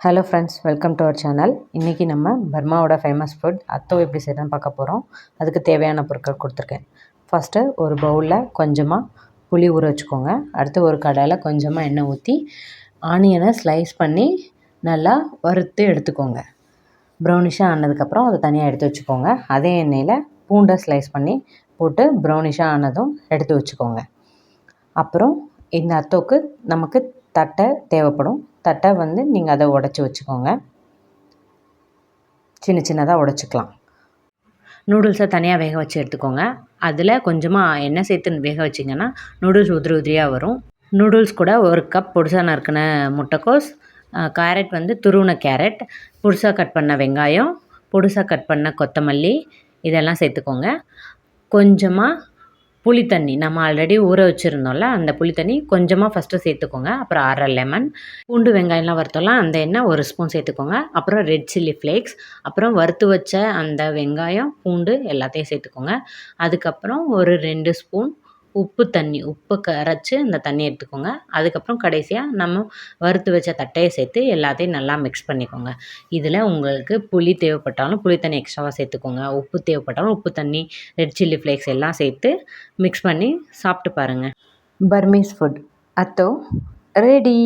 Hello friends, welcome to our channel. இன்றைக்கி நம்ம பர்மாவோட famous food atho எப்படி செய்யணும்னு பார்க்க போகிறோம். அதுக்கு தேவையான பொருட்கள் கொடுத்துருக்கேன். ஃபஸ்ட்டு ஒரு பவுலில் கொஞ்சமாக புளி ஊற வச்சுக்கோங்க. அடுத்து ஒரு கடாயில் கொஞ்சமாக எண்ணெய் ஊற்றி ஆனியனை ஸ்லைஸ் பண்ணி நல்லா வறுத்து எடுத்துக்கோங்க. ப்ரௌனிஷாக ஆனதுக்கப்புறம் அதை தனியாக எடுத்து வச்சுக்கோங்க. அதே எண்ணெயில் பூண்டை ஸ்லைஸ் பண்ணி போட்டு ப்ரௌனிஷாக ஆனதும் எடுத்து வச்சுக்கோங்க. அப்புறம் இந்த அத்தோக்கு நமக்கு தட்டை தேவைப்படும். தட்டை நீங்கள் அதை உடச்சி வச்சுக்கோங்க. சின்ன சின்னதாக உடச்சிக்கலாம். நூடுல்ஸை தனியாக வேக வச்சு எடுத்துக்கோங்க. அதில் கொஞ்சமாக எண்ணெய் சேர்த்து வேக வச்சிங்கன்னா நூடுல்ஸ் உதிரி உதிரியாக வரும். நூடுல்ஸ் கூட ஒரு கப் பொடிசாக நறுக்கின முட்டைக்கோஸ், கேரட் துருவின கேரட், பொடிசாக கட் பண்ண வெங்காயம், பொடிசாக கட் பண்ண கொத்தமல்லி இதெல்லாம் சேர்த்துக்கோங்க. கொஞ்சமாக புளித்தண்ணி, நம்ம ஆல்ரெடி ஊற வச்சுருந்தோம்ல, அந்த புளித்தண்ணி கொஞ்சமாக ஃபஸ்ட்டு சேர்த்துக்கோங்க. அப்புறம் அரை லெமன், பூண்டு வெங்காயம்லாம் வறுத்தோம்லாம் அந்த எண்ணெய் 1 ஸ்பூன் சேர்த்துக்கோங்க. அப்புறம் ரெட் சில்லி ஃப்ளேக்ஸ், அப்புறம் வறுத்து வச்ச அந்த வெங்காயம் பூண்டு எல்லாத்தையும் சேர்த்துக்கோங்க. அதுக்கப்புறம் ஒரு 2 ஸ்பூன் உப்பு கரைச்சி அந்த தண்ணி எடுத்துக்கோங்க. அதுக்கப்புறம் கடைசியாக நம்ம வறுத்து வச்ச தட்டையை சேர்த்து எல்லாத்தையும் நல்லா மிக்ஸ் பண்ணிக்கோங்க. இதில் உங்களுக்கு புளி தேவைப்பட்டாலும் புளி தண்ணி எக்ஸ்ட்ராவாக சேர்த்துக்கோங்க. உப்பு தேவைப்பட்டாலும் உப்பு தண்ணி, ரெட் சில்லி ஃப்ளேக்ஸ் எல்லாம் சேர்த்து மிக்ஸ் பண்ணி சாப்பிட்டு பாருங்கள். Burmese food atho ready.